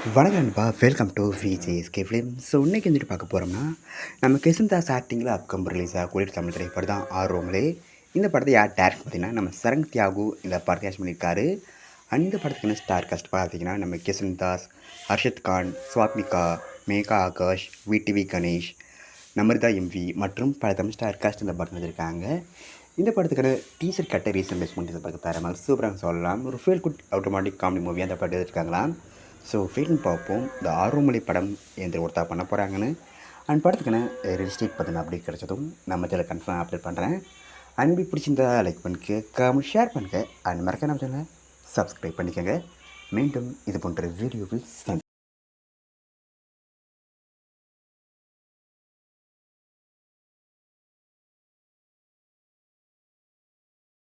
வணக்கம் நண்பா, welcome to VJSK film. So இன்றைக்கி வந்துட்டு பார்க்க போகிறோம்னா, நம்ம கிருஷ்ணதாஸ் ஆக்டிங்கில் அப்கம் ரிலீஸ் ஆகக்கூடிய தமிழ் திரைப்படம் தான் ஆரோமலே. இந்த படத்தை யார் டேரக்ட் பார்த்தீங்கன்னா, நம்ம சரண் தியாகு இந்த படத்தை கேஷ் பண்ணியிருக்காரு. அந்த படத்துக்கான ஸ்டார் காஸ்ட் பார்த்தீங்கன்னா, நம்ம கிருஷ்ணதாஸ், ஹர்ஷத் கான், ஸ்வாத்மிகா, மேகா ஆகாஷ், விடிவி கணேஷ், நமர்தா எம்வி மற்றும் பல தமிழ் ஸ்டார் காஸ்ட் இந்த படம் வந்திருக்காங்க. இந்த படத்துக்கான டீசர் கட்டை ரீசன் பேஸ் பண்ணி பார்க்க தரமாக சூப்பராக சொல்லலாம். ஒரு ஃபீல் குட் ஆட்டோமேட்டிக் காமெடி மூவியாக அந்த படம் எடுத்துருக்காங்களாம். ஸோ ஃபீல்னு பார்ப்போம் இந்த ஆரோமலை படம் எந்த ஒருத்தா பண்ண போகிறாங்கன்னு. அண்ட் படத்துக்கான ரிலீஸ் டேட் பார்த்தீங்கன்னா அப்படி கிடச்சதும் நம்ம இதில் கன்ஃபார்ம் அப்டேட் பண்ணுறேன். அன்பு பிடிச்சிருந்தா லைக் பண்ணிக்க, கமெண்ட் ஷேர் பண்ணுங்கள். அண்ட் மறக்க நம்ம சேனலை சப்ஸ்கிரைப் பண்ணிக்கோங்க. மீண்டும் இது போன்ற வீடியோவில்